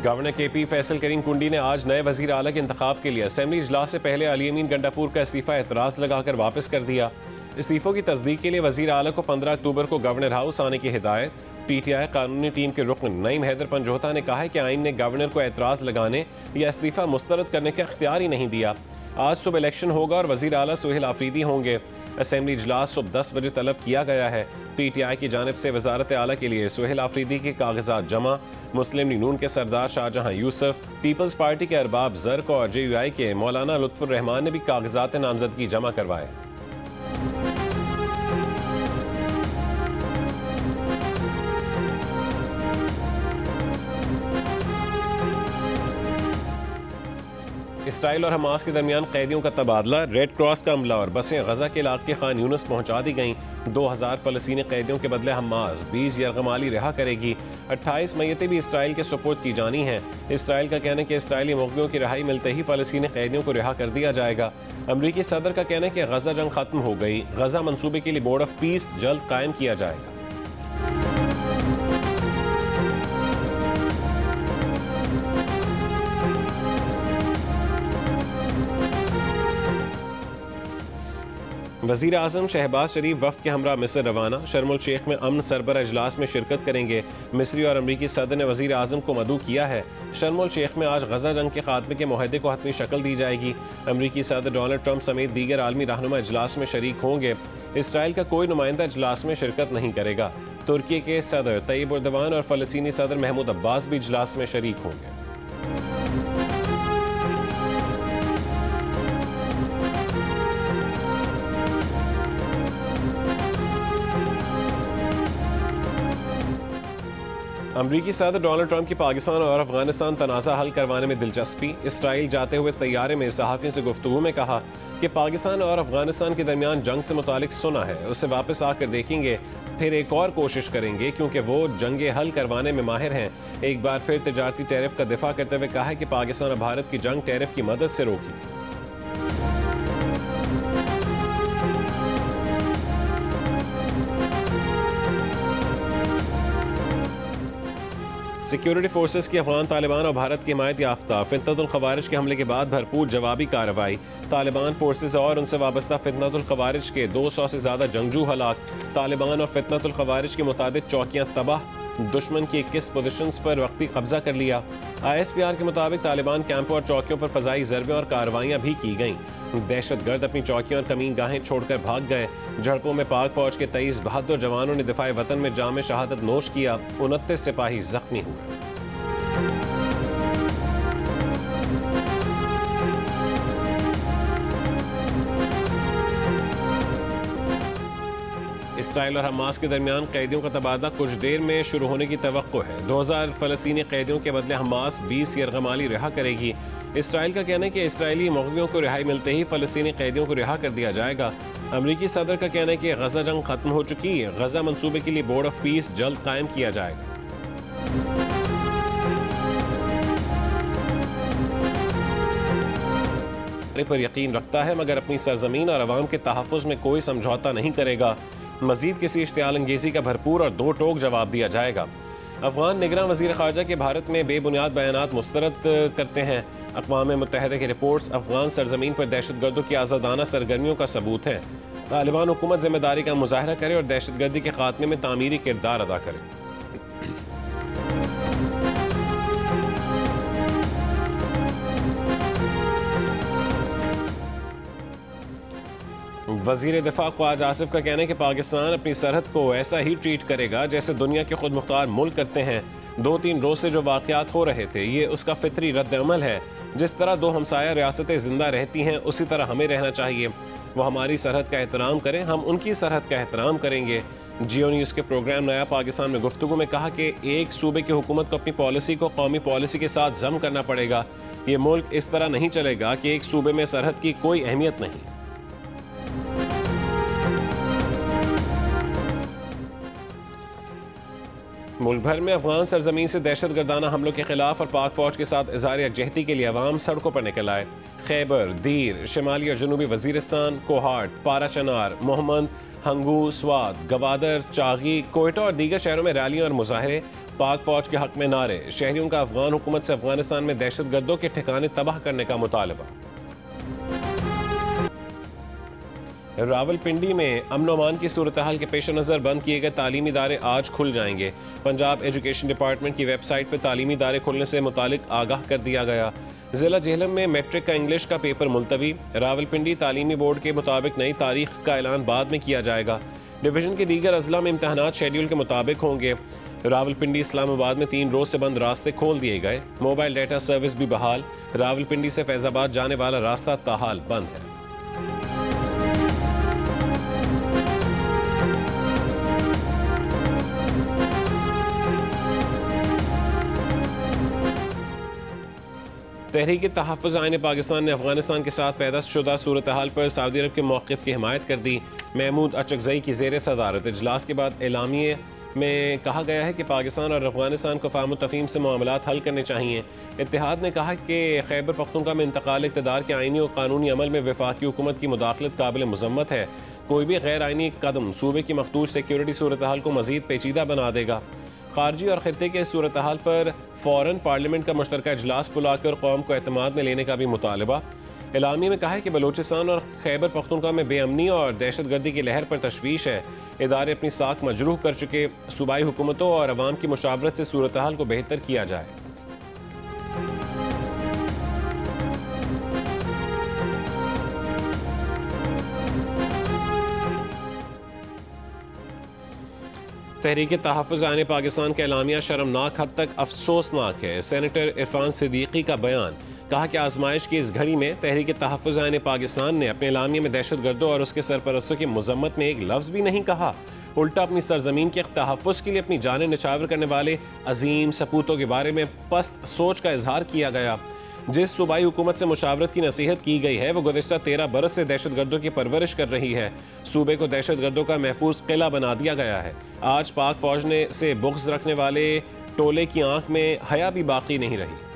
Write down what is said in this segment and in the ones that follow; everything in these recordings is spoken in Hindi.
गवर्नर KP फैसल करीम कुंडी ने आज नए वजीर आला के इंतखाब के लिए असेंबली इजलास से पहले अली अमीन गंडापुर का इस्तीफा एतराज़ लगाकर वापस कर दिया। इस्तीफों की तस्दीक के लिए वजीर आला को 15 अक्टूबर को गवर्नर हाउस आने की हिदायत। PTI कानूनी टीम के रुकन नईम हैदर पंजोता ने कहा है कि आइन ने गवर्नर को एतराज़ लगाने या इस्तीफा मुस्तरद करने का इख्तियार ही नहीं दिया। आज सुबह इलेक्शन होगा और वजीर आला सुहेल आफरीदी होंगे। असेंबली इजलास सुबह 10 बजे तलब किया गया है। PTI की जानिब से वजारत आला के लिए सुहेल आफरीदी के कागजात जमा। मुस्लिम लीग नून के सरदार शाहजहां यूसुफ, पीपल्स पार्टी के अरबाब जर्क और JUI के मौलाना लुत्फुर रहमान ने भी कागजात नामजदगी जमा करवाए। इसराइल और हमास के दरमियान कैदियों का तबादला। रेड क्रॉस का अमला और बसें गजा के इलाके खान यूनुस पहुंचा दी गईं। 2000 फलस्तीनी कैदियों के बदले हमास 20 यरगमाली रिहा करेगी। 28 मैयतें भी इसराइल के सुपुर्द की जानी हैं। इसराइल का कहना है कि इसराइली मुग़वियों की रिहाई मिलते ही फलस्तीनी कैदियों को रिहा कर दिया जाएगा। अमरीकी सदर का कहना है कि गजा जंग खत्म हो गई। गजा मंसूबे के लिए बोर्ड ऑफ पीस जल्द कायम किया जाएगा। वज़ीर आज़म शहबाज शरीफ वफ्द के हमरा मिस्र रवाना। शर्म शेख में अमन सरबरा इजलास में शिरकत करेंगे। मिस्री और अमरीकी सदर ने वज़ीर आज़म को मदऊ किया है। शर्म शेख में आज गजा जंग के खात्मे के मुआहदे को हतमी शक्ल दी जाएगी। अमरीकी सदर डोनाल्ड ट्रंप समेत दीगर आलमी रहनुमा इजलास में शरीक होंगे। इसराइल का कोई नुमाइंदा इजलास में शिरकत नहीं करेगा। तुर्की के सदर तैयब एर्दोगान और फ़लस्तीनी सदर महमूद अब्बास भी इजलास में शरीक होंगे। अमरीकी सदर डोनाल्ड ट्रंप की पाकिस्तान और अफगानिस्तान तनाज़ा हल करवाने में दिलचस्पी। इसराइल जाते हुए तैयारे में सहाफ़ियों से गुफ्तगू में कहा कि पाकिस्तान और अफगानिस्तान के दरमियान जंग से मुतालिक सुना है, उसे वापस आकर देखेंगे, फिर एक और कोशिश करेंगे क्योंकि वो जंगे हल करवाने में माहिर हैं। एक बार फिर तजारती टैरिफ का दिफा करते हुए कहा है कि पाकिस्तान और भारत की जंग टैरिफ की मदद से रोकी थी। सिक्योरिटी फोर्सेस की अफगान तालिबान और भारत की हिमायत याफ्ता फितनतुल खवारिज के हमले के बाद भरपूर जवाबी कार्रवाई। तालिबान फोर्सेस और उनसे वाबस्ता फितनतुल खवारिज के 200 से ज़्यादा जंगजू हलाक। तालिबान और फितनतुल खवारिज की मुताबिक चौकियाँ तबाह। दुश्मन की 21 पोजीशंस पर वक्ती कब्जा कर लिया। ISPR के मुताबिक तालिबान कैंपों और चौकियों पर फजाई ज़रबें और कार्रवाइयाँ भी की गईं। दहशतगर्द अपनी चौकियों और कमीन गाहें छोड़कर भाग गए। झड़पों में पाक फौज के 23 बहादुर जवानों ने दिफाए वतन में जाम शहादत नोश किया। 29 सिपाही जख्मी हुए। इसराइल और हमास के दरमियान कैदियों का तबादला कुछ देर में शुरू होने की तवक्को है। 2000 फलस्तीनी कैदियों के बदले हमास 20 यरगमाली रिहा करेगी। इसराइल का कहना है कि इसराइली मुग़वियों को रिहाई मिलते ही फलस्तीनी कैदियों को रिहा कर दिया जाएगा। अमरीकी सदर का कहना है कि गजा जंग खत्म हो चुकी है। गजा मंसूबे के लिए बोर्ड ऑफ पीस जल्द कायम किया जाएगा। पर यकीन रखता है मगर अपनी सरजमीन और अवाम के तहफ़्फ़ुज़ में कोई समझौता नहीं करेगा। मजीद किसी इश्तियाल अंगेज़ी का भरपूर और दो टोक जवाब दिया जाएगा। अफगान निगरान वज़ीर ख़ारजा के भारत में बेबुनियाद बयानात मुस्तरद करते हैं। अक़वाम मुत्तहिदा की रिपोर्ट्स अफगान सरजमीन पर दहशतगर्दों की आज़ादाना सरगर्मियों का सबूत है। तालिबान हुकूमत जिम्मेदारी का मुजाहरा करे और दहशतगर्दी के खात्मे में तामीरी किरदार अदा करे। वज़ीर दिफा ख्वाज आसिफ का कहना है कि पाकिस्तान अपनी सरहद को ऐसा ही ट्रीट करेगा जैसे दुनिया के खुद मुख्तार मुल्क करते हैं। 2-3 रोज से जो वाक़यात हो रहे थे ये उसका फितरी रद्द अमल है। जिस तरह दो हमसाया रियासतें जिंदा रहती हैं उसी तरह हमें रहना चाहिए। वो हमारी सरहद का एहतराम करें, हम उनकी सरहद का एहतराम करेंगे। जियो न्यूज़ के प्रोग्राम नया पाकिस्तान में गुफ्तगू में कहा कि एक सूबे की हुकूमत को अपनी पॉलिसी को कौमी पॉलिसी के साथ जम करना पड़ेगा। ये मुल्क इस तरह नहीं चलेगा कि एक सूबे में सरहद की कोई अहमियत नहीं। मुल्क भर में अफगान सरजमीन से दहशतगर्दाना हमलों के खिलाफ और पाक फौज के साथ इज़हार यकजहती के लिए अवाम सड़कों पर निकल आए। खैबर, दीर, शिमाली और जनूबी वजीरिस्तान, कोहाट, पाराचनार, मोहम्मद, हंगू, स्वाद, गवादर, चागी, कोयटा और दीगर शहरों में रैलियां और मुजाहरे पाक फौज के हक में नारे, शहरियों का अफगान हुकूमत से अफगानिस्तान में दहशतगर्दों के ठिकाने तबाह करने का मुतालबा। रावलपिंडी में अमन अमान की सूरत हाल के पेश नज़र बंद किए गए तालीमी इदारे आज खुल जाएंगे। पंजाब एजुकेशन डिपार्टमेंट की वेबसाइट पर तालीमी इदारे खुलने से मुतालिक आगाह कर दिया गया। जिला जेहलम में मैट्रिक का इंग्लिश का पेपर मुलतवी। रावलपिंडी तालीमी बोर्ड के मुताबिक नई तारीख का ऐलान बाद में किया जाएगा। डिवीजन के दीगर अजला में इम्तहानात शेड्यूल के मुताबिक होंगे। रावलपिंडी इस्लामाबाद में 3 रोज से बंद रास्ते खोल दिए गए। मोबाइल डेटा सर्विस भी बहाल। रावलपिंडी से फैजाबाद जाने वाला रास्ता ताहाल बंद है। तहरीक तहफ़्फ़ुज़ आईन पाकिस्तान ने अफगानिस्तान के साथ पैदा शुदा सूरत हाल पर सऊदी अरब के मौक़िफ़ की हिमायत कर दी। महमूद अचकज़ई की ज़ेर सदारत इजलास के बाद एलामिये में कहा गया है कि पाकिस्तान और अफगानिस्तान को फ़ाहम तफ़हीम से मामलात हल करने चाहिए। इत्तेहाद ने कहा कि खैबर पख्तूनख्वा में इंतकाल इक़्तिदार के आइनी और कानूनी अमल में वफाकी हुकूमत की मुदाखलत काबिल मज़म्मत है। कोई भी गैर आइनी कदम सूबे की मखदूश सिक्योरिटी सूरत हाल को मज़ीद पेचीदा बना देगा। खारजी और खित्ते के सूरत हाल पर फ़ौरन पार्लियामेंट का मुश्तरका इजलास बुलाकर कौम को एतमाद में लेने का भी मुतालबा। एलामी में कहा है कि बलूचिस्तान और खैबर पख्तूनख्वा में बेअमनी और दहशतगर्दी की लहर पर तशवीश है। इदारे अपनी साख मजरूह कर चुके। सूबाई हुकूमतों और अवाम की मुशावरत से सूरत हाल को बेहतर किया जाए। तहरीक तहफ़्फ़ुज़ आईन पाकिस्तान का एलामिया शर्मनाक हद तक अफसोसनाक है। सेनेटर इरफान सिद्दीकी का बयान। कहा कि आजमाइश की इस घड़ी में तहरीक तहफ़्फ़ुज़ आईन पाकिस्तान ने अपने एलामिया में दहशतगर्दों और उसके सरपरस्तों की मज़म्मत में एक लफ्ज़ भी नहीं कहा। उल्टा अपनी सरजमीन के तहफ़्फ़ुज़ के लिए अपनी जानें निछावर करने वाले अजीम सपूतों के बारे में पस्त सोच का इजहार किया गया। जिस सूबाई हुकूमत से मुशावरत की नसीहत की गई है वो गुज़िश्ता 13 बरस से दहशतगर्दों की परवरिश कर रही है। सूबे को दहशतगर्दों का महफूज किला बना दिया गया है। आज पाक फौज ने से बुग़्ज़ रखने वाले टोले की आंख में हया भी बाकी नहीं रही।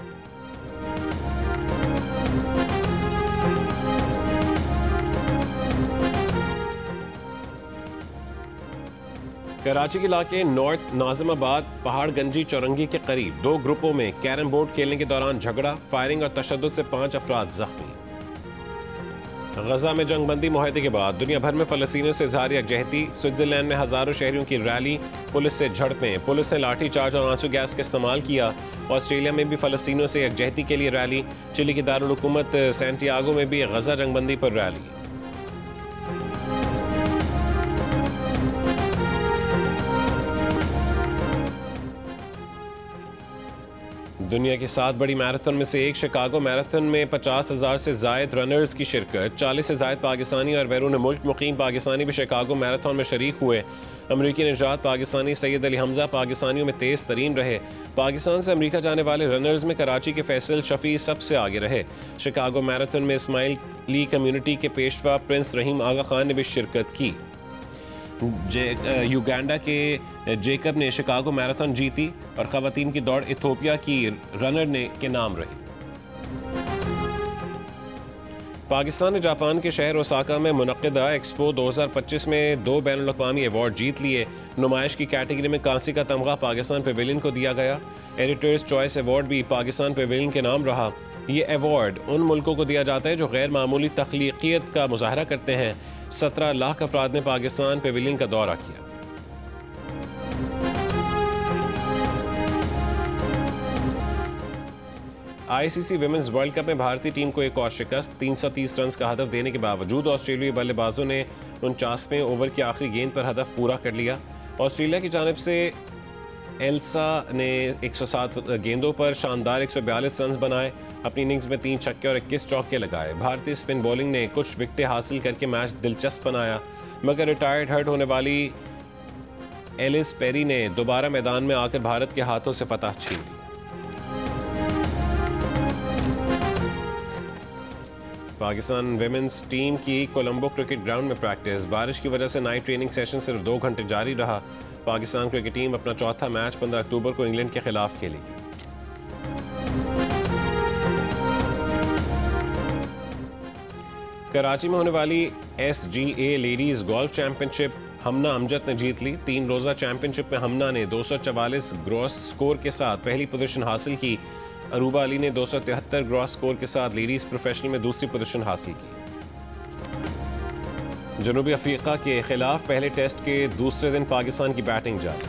कराची के इलाके नॉर्थ नाजिमाबाद पहाड़गंजी चौरंगी के करीब 2 ग्रुपों में कैरम बोर्ड खेलने के दौरान झगड़ा, फायरिंग और तशद्दुद से 5 अफराद जख्मी। गजा में जंगबंदी मुआहदे के बाद दुनिया भर में फ़लस्तीनियों से इज़हार यकजहती। स्विट्ज़रलैंड में हज़ारों शहरियों की रैली, पुलिस से झड़पें, पुलिस ने लाठी चार्ज और आंसू गैस का इस्तेमाल किया। ऑस्ट्रेलिया में भी फ़लस्तीनियों से यकजहती के लिए रैली। चिली की दारुल हुकूमत सैंटियागो में भी गजा जंगबंदी पर रैली। दुनिया की 7 बड़ी मैराथन में से एक शिकागो मैराथन में 50,000 से जायद रनर्स की शिरकत। 40 से जायद पाकिस्तानी और बैरून मुल्क मुकीम पाकिस्तानी भी शिकागो मैराथन में शरीक हुए। अमरीकी निजात पाकिस्तानी सैयद अली हमजा पाकिस्तानियों में तेज़ तरीन रहे। पाकिस्तान से अमरीका जाने वाले रनर्स में कराची के फैसल शफी सबसे आगे रहे। शिकागो मैराथन में इस्माइल ली कम्यूनिटी के पेशवा प्रिंस रहीम आगा खान ने भी शिरकत की। युगांडा के जेकब ने शिकागो मैराथन जीती और ख़वातीन की दौड़ इथियोपिया की रनर ने के नाम रही। पाकिस्तान ने जापान के शहर ओसाका में मुनक़िदा एक्सपो 2025 में 2 बैनुल अक़वामी अवार्ड जीत लिए। नुमाइश की कैटेगरी में कांसी का तमगा पाकिस्तान पेविलियन को दिया गया। एडिटर्स चॉइस अवार्ड भी पाकिस्तान पेविलियन के नाम रहा। ये अवार्ड उन मुल्कों को दिया जाता है जो गैर मामूली तख्लीक़ियत का मुज़ाहरा करते हैं। 17 लाख अफराद ने पाकिस्तान पेविलियन का दौरा किया। आईसीसी विमेंस वर्ल्ड कप में भारतीय टीम को एक और शिकस्त। 330 रन का हदफ देने के बावजूद ऑस्ट्रेलियाई बल्लेबाजों ने 49वें ओवर की आखिरी गेंद पर हदफ पूरा कर लिया। ऑस्ट्रेलिया की जानिब से एल्सा ने 107 गेंदों पर शानदार 142 रन बनाए। अपनी इनिंग्स में 3 छक्के और 21 चौके लगाए। भारतीय स्पिन बॉलिंग ने कुछ विकेटें हासिल करके मैच दिलचस्प बनाया, मगर रिटायर्ड हर्ट होने वाली एलिस पेरी ने दोबारा मैदान में आकर भारत के हाथों से फतह छीन ली। पाकिस्तान विमेंस टीम की कोलंबो क्रिकेट ग्राउंड में प्रैक्टिस। बारिश की वजह से नाइट ट्रेनिंग सेशन सिर्फ 2 घंटे जारी रहा। पाकिस्तान क्रिकेट टीम अपना चौथा मैच 15 अक्टूबर को इंग्लैंड के खिलाफ खेलेगी। कराची में होने वाली SGA लेडीज गोल्फ चैंपियनशिप हमना अमजद ने जीत ली। 3 रोज़ा चैंपियनशिप में हमना ने 244 ग्रॉस स्कोर के साथ पहली पोजीशन हासिल की। अरूबा अली ने 273 ग्रॉस स्कोर के साथ लेडीज प्रोफेशनल में दूसरी पोजीशन हासिल की। जनूबी अफ्रीका के खिलाफ पहले टेस्ट के दूसरे दिन पाकिस्तान की बैटिंग जारी।